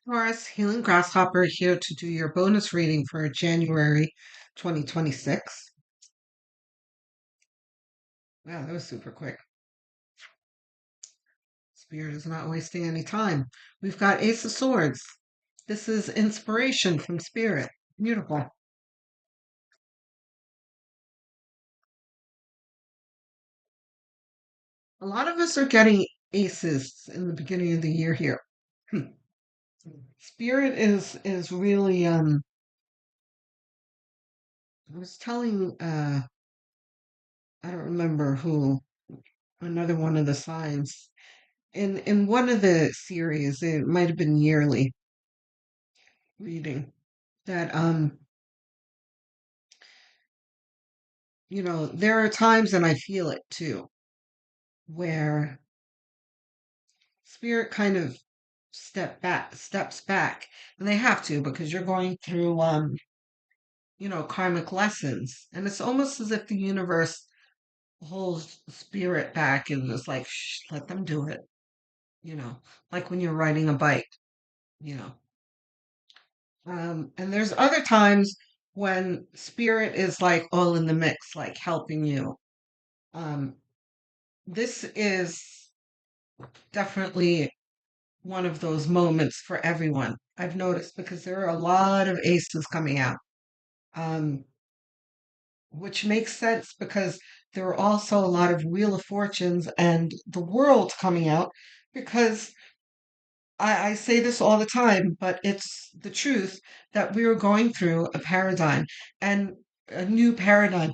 Taurus, Healing Grasshopper here to do your bonus reading for January 2026. Wow, that was super quick. Spirit is not wasting any time. We've got Ace of Swords. This is inspiration from Spirit. Beautiful. A lot of us are getting aces in the beginning of the year here. Hmm. Spirit is really I was telling I don't remember who, another one of the signs. In one of the series, it might have been yearly reading, that there are times, and I feel it too, where spirit kind of steps back, and they have to, because you're going through karmic lessons, and it's almost as if the universe holds spirit back and is like, shh, let them do it, you know, like when you're riding a bike, you know. And there's other times when spirit is like all in the mix, like helping you. Um, this is definitely one of those moments for everyone. I've noticed, because there are a lot of aces coming out, um, which makes sense because there are also a lot of Wheel of Fortunes and the World coming out, because I say this all the time, but it's the truth that we are going through a paradigm, and a new paradigm,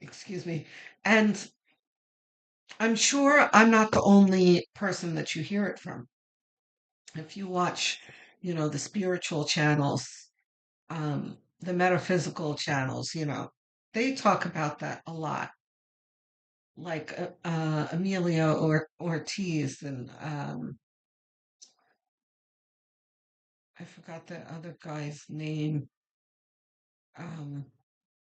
excuse me. And I'm sure I'm not the only person that you hear it from. If you watch, the spiritual channels, the metaphysical channels, they talk about that a lot. Like Amelia or Ortiz, and I forgot the other guy's name. Um,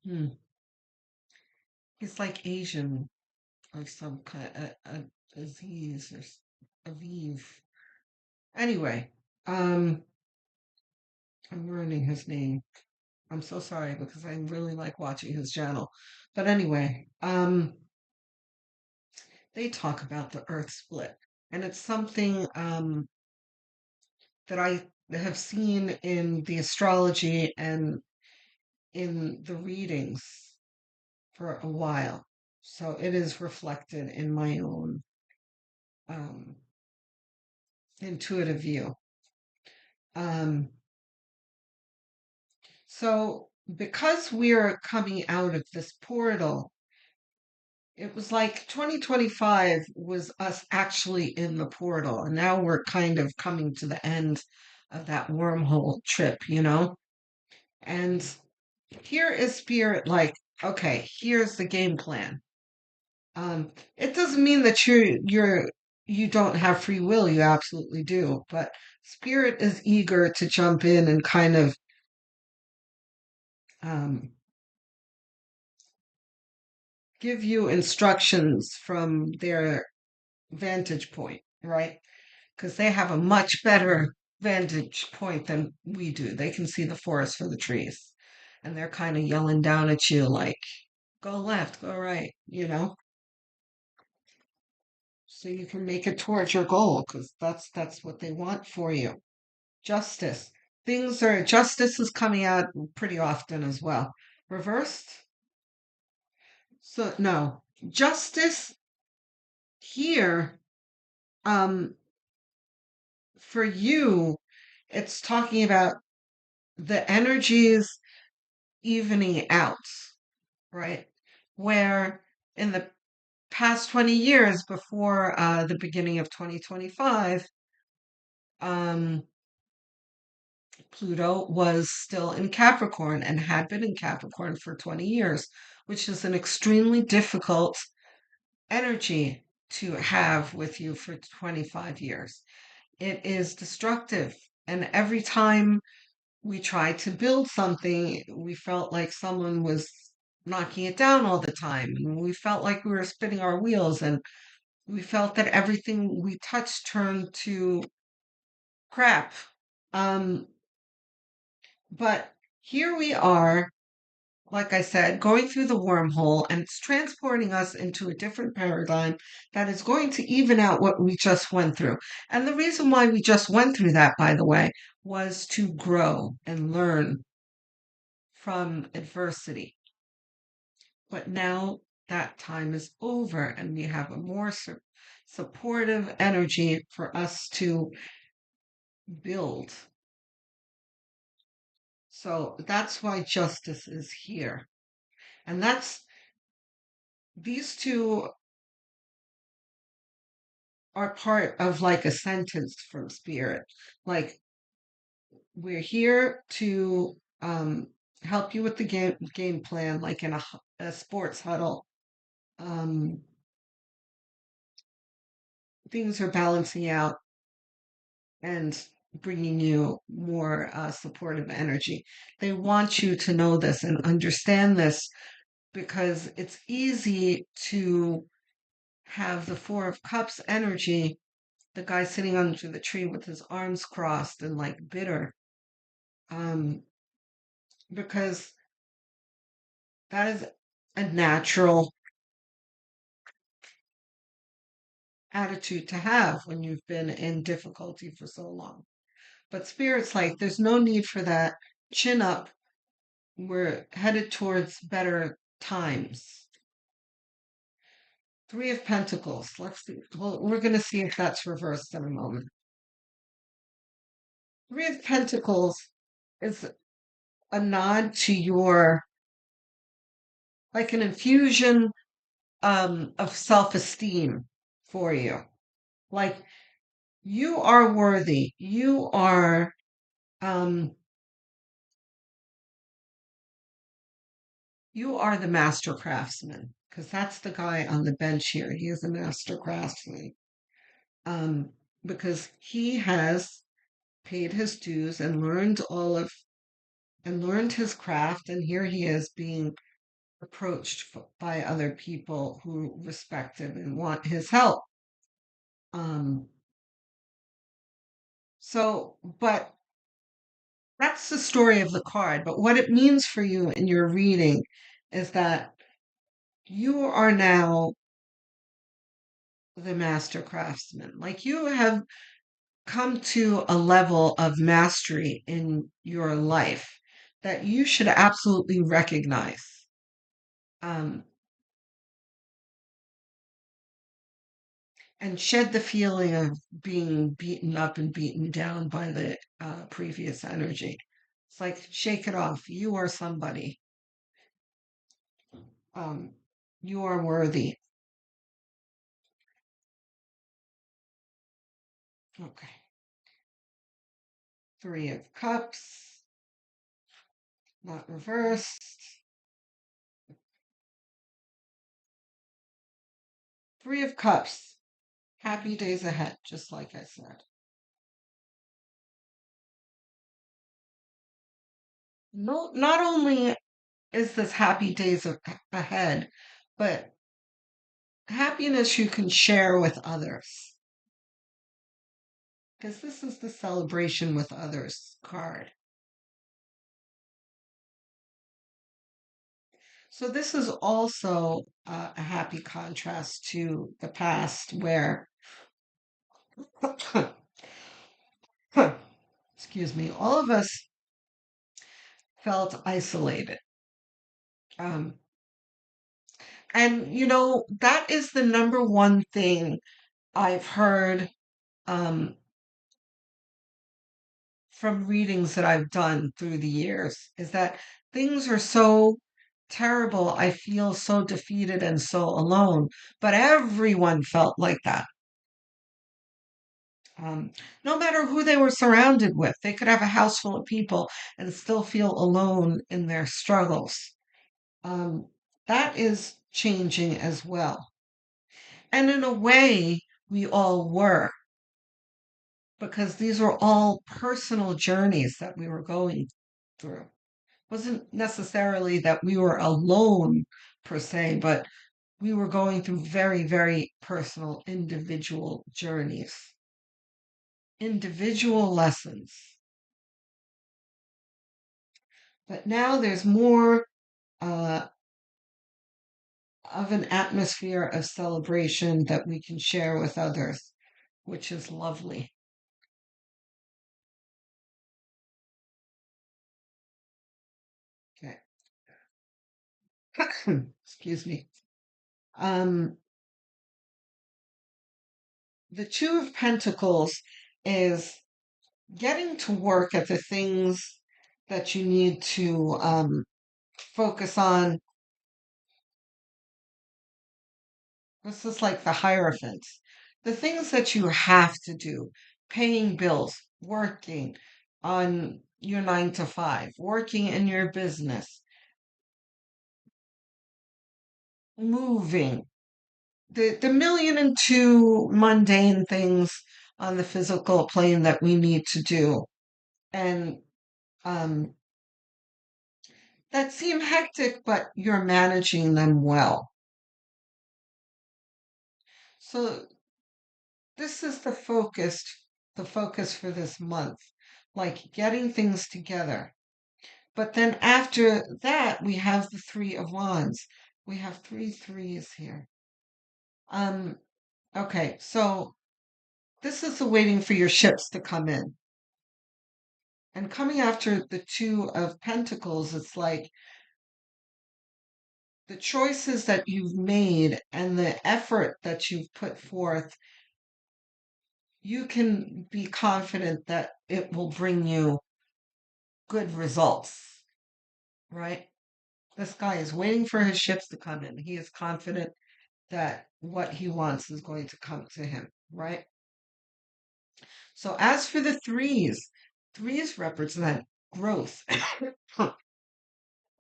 hmm, he's like Asian or some kind, Aziz or Aviv. Anyway, um, I'm learning his name. I'm so sorry, because I really like watching his channel. But anyway, they talk about the Earth split, and it's something that I have seen in the astrology and in the readings for a while. So it is reflected in my own um, intuitive view. Um, so because we're coming out of this portal, it was like 2025 was us actually in the portal, and now we're kind of coming to the end of that wormhole trip. And here is spirit like, okay, here's the game plan. It doesn't mean that you don't have free will. You absolutely do, but spirit is eager to jump in and kind of um, give you instructions from their vantage point, right? Because they have a much better vantage point than we do. They can see the forest for the trees, and they're kind of yelling down at you like, go left, go right. So you can make it towards your goal, because that's what they want for you. Justice. Justice is coming out pretty often as well. Reversed? So no. Justice here, um, for you, it's talking about the energies evening out, right? Where in the past 20 years before the beginning of 2025, um, Pluto was still in Capricorn and had been in Capricorn for 20 years, which is an extremely difficult energy to have with you for 25 years. It is destructive. And every time we tried to build something, we felt like someone was knocking it down all the time. And we felt like we were spinning our wheels, and we felt that everything we touched turned to crap. Um, but here we are, like I said, going through the wormhole, and it's transporting us into a different paradigm that is going to even out what we just went through. And the reason why we just went through that, by the way, was to grow and learn from adversity. But now that time is over, and we have a more supportive energy for us to build. So that's why justice is here. And these two are part of like a sentence from spirit. Like, we're here to help you with the game plan, like in a sports huddle. Um, Things are balancing out and bringing you more supportive energy. They want you to know this and understand this, because it's easy to have the Four of Cups energy, the guy sitting under the tree with his arms crossed and like bitter, um, because that is a natural attitude to have when you've been in difficulty for so long. But Spirit's like, there's no need for that. Chin up. We're headed towards better times. Three of Pentacles. Let's see. Well, we're going to see if that's reversed in a moment. Three of Pentacles is a nod to your, like an infusion of self-esteem for you. Like, you are worthy. Um, you are the master craftsman, because that's the guy on the bench here. He is a master craftsman. Um, because he has paid his dues and learned his craft, and here he is being approached by other people who respect him and want his help. Um, but that's the story of the card. But what it means for you in your reading is that you are now the master craftsman. Like, you have come to a level of mastery in your life that you should absolutely recognize. Um, and shed the feeling of being beaten up and beaten down by the previous energy. It's like, shake it off. You are somebody. Um, you are worthy. Okay. Three of Cups, not reversed. Three of Cups. Happy days ahead, just like I said. No, not only is this happy days ahead, but happiness you can share with others. Because this is the celebration with others card. So this is also a happy contrast to the past where, excuse me, all of us felt isolated. Um, and, that is the number one thing I've heard um, from readings that I've done through the years, is that things are so terrible. I feel so defeated and so alone. But everyone felt like that. Um, no matter who they were surrounded with, they could have a house full of people and still feel alone in their struggles. Um, that is changing as well. And in a way, we all were, because these were all personal journeys that we were going through. It wasn't necessarily that we were alone per se, but we were going through very, very personal, individual journeys, individual lessons. But now there's more uh, of an atmosphere of celebration that we can share with others, which is lovely. Okay. Excuse me. Um, the Two of Pentacles is getting to work at the things that you need to focus on. This is like the Hierophant. The things that you have to do, paying bills, working on your 9 to 5, working in your business, moving, the million and two mundane things on the physical plane that we need to do. And um, that seem hectic, but you're managing them well. So this is the focus for this month, like getting things together. But then after that, we have the Three of Wands. We have three threes here. Um, okay, so this is the waiting for your ships to come in. And coming after the Two of Pentacles, it's like the choices that you've made and the effort that you've put forth, you can be confident that it will bring you good results, right? This guy is waiting for his ships to come in. He is confident that what he wants is going to come to him, right? So as for the threes, threes represent growth.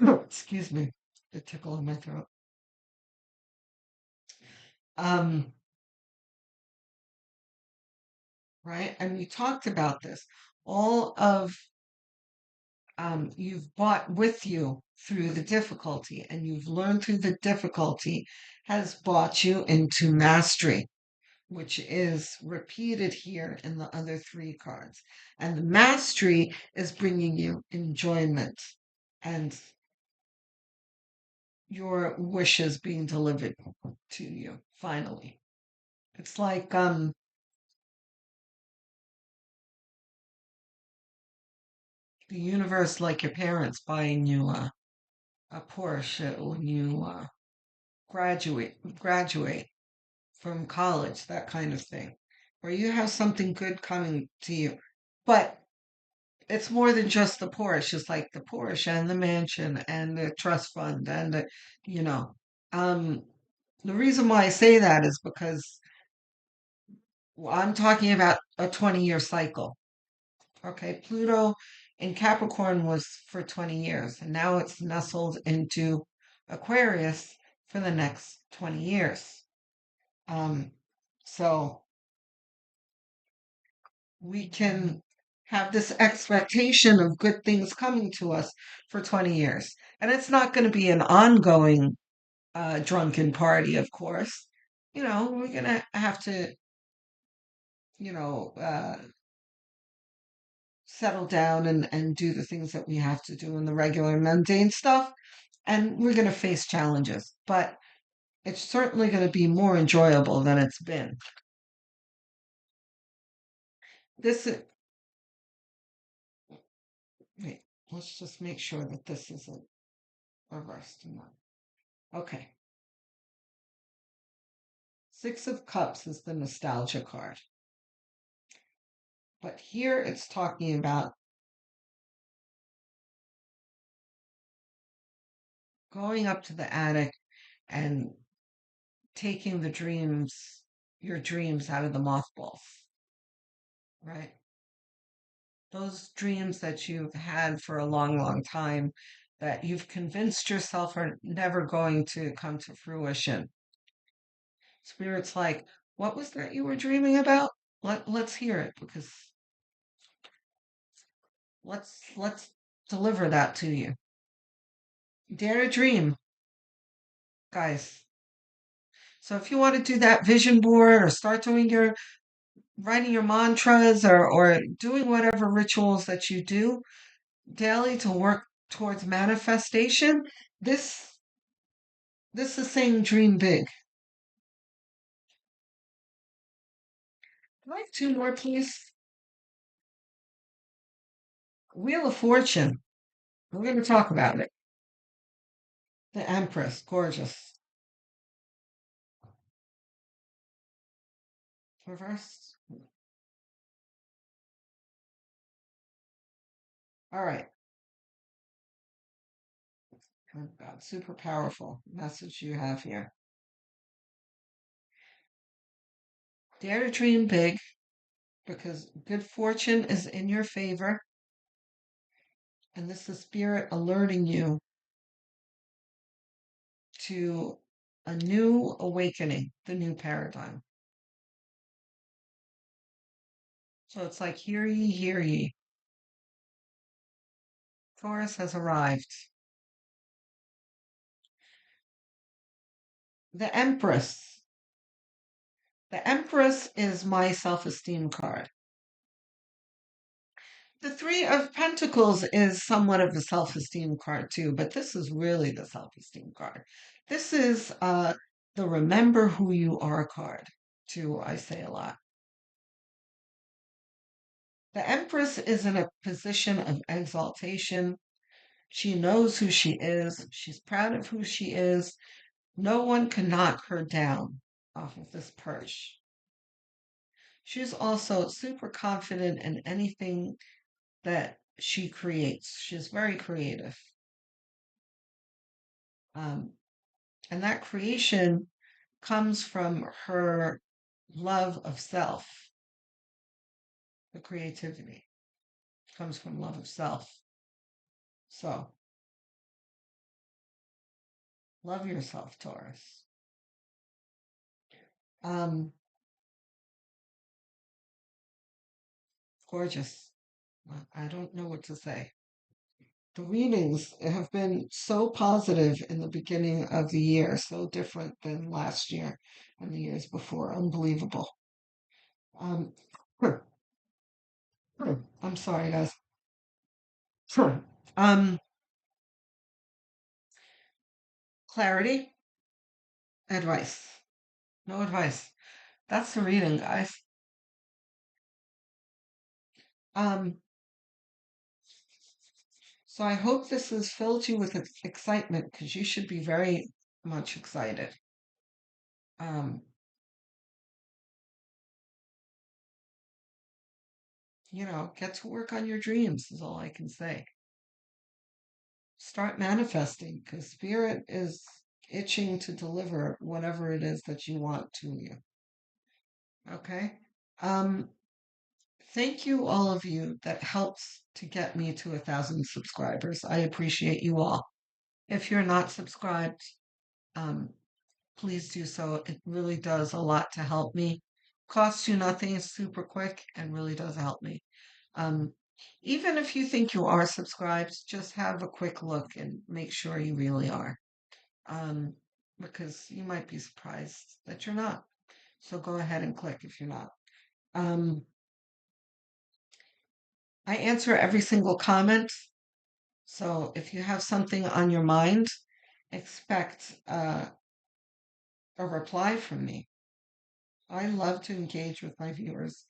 Excuse me, the tickle in my throat. Um, right? And we talked about this. All of you've brought with you through the difficulty, and you've learned through the difficulty has brought you into mastery, which is repeated here in the other three cards. And the mastery is bringing you enjoyment and your wishes being delivered to you finally. It's like the universe, like your parents buying you a Porsche when you graduate from college, that kind of thing, where you have something good coming to you. But it's more than just the Porsche. It's like the Porsche and the mansion and the trust fund and the, you know. Um, the reason why I say that is because I'm talking about a 20-year cycle. Okay, Pluto in Capricorn was for 20 years, and now it's nestled into Aquarius for the next 20 years. Um, so we can have this expectation of good things coming to us for 20 years. And it's not going to be an ongoing drunken party, of course. We're going to have to, you know, uh, settle down and do the things that we have to do in the regular mundane stuff. And we're going to face challenges, but it's certainly going to be more enjoyable than it's been. This is, wait, let's just make sure that this isn't reversed. Okay. Six of Cups is the nostalgia card. But here it's talking about going up to the attic and taking your dreams out of the mothballs, right? Those dreams that you've had for a long, long time that you've convinced yourself are never going to come to fruition. Spirit's like, what was that you were dreaming about? Let's hear it because let's deliver that to you. Dare to dream, guys. So if you want to do that vision board or start doing your writing your mantras or doing whatever rituals that you do daily to work towards manifestation, this this is saying dream big. I'd like two more, please. Wheel of Fortune. We're going to talk about it. The Empress, gorgeous. Reverse. All right. Oh God, super powerful message you have here. Dare to dream big because good fortune is in your favor. And this is spirit alerting you to a new awakening, the new paradigm. So it's like, hear ye, hear ye. Taurus has arrived. The Empress. The Empress is my self-esteem card. The Three of Pentacles is somewhat of a self-esteem card too, but this is really the self-esteem card. This is the remember who you are card too, I say a lot. The Empress is in a position of exaltation. She knows who she is. She's proud of who she is. No one can knock her down off of this perch. She's also super confident in anything that she creates. She's very creative. Um, and that creation comes from her love of self. The creativity comes from love of self. So, love yourself, Taurus. Um, Gorgeous. I don't know what to say. The readings have been so positive in the beginning of the year, so different than last year and the years before. Unbelievable. Um, I'm sorry, guys. Um, Clarity, advice. No advice. That's the reading, guys. Um, so I hope this has filled you with excitement because you should be very much excited. Um, get to work on your dreams is all I can say. Start manifesting because spirit is itching to deliver whatever it is that you want to you. Okay? Um, Thank you, all of you that helps to get me to 1,000 subscribers. I appreciate you all. If you're not subscribed, um, please do so. It really does a lot to help me. Costs you nothing, it's super quick, and really does help me. Um, Even if you think you are subscribed, just have a quick look and make sure you really are. Um, because you might be surprised that you're not. So go ahead and click if you're not. Um, I answer every single comment. So if you have something on your mind, expect a reply from me. I love to engage with my viewers,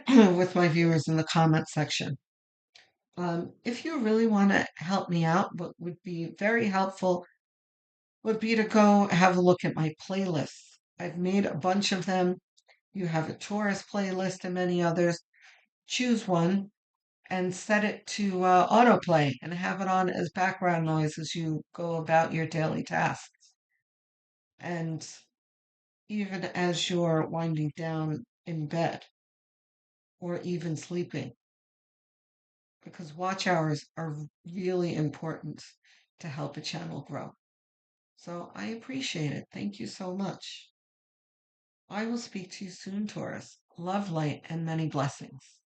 with my viewers in the comment section. If you really want to help me out, what would be very helpful would be to go have a look at my playlists. I've made a bunch of them. You have a Taurus playlist and many others. Choose one and set it to autoplay and have it on as background noise as you go about your daily tasks. And even as you're winding down in bed or even sleeping, because watch hours are really important to help a channel grow. So I appreciate it. Thank you so much. I will speak to you soon, Taurus. Love, light, and many blessings.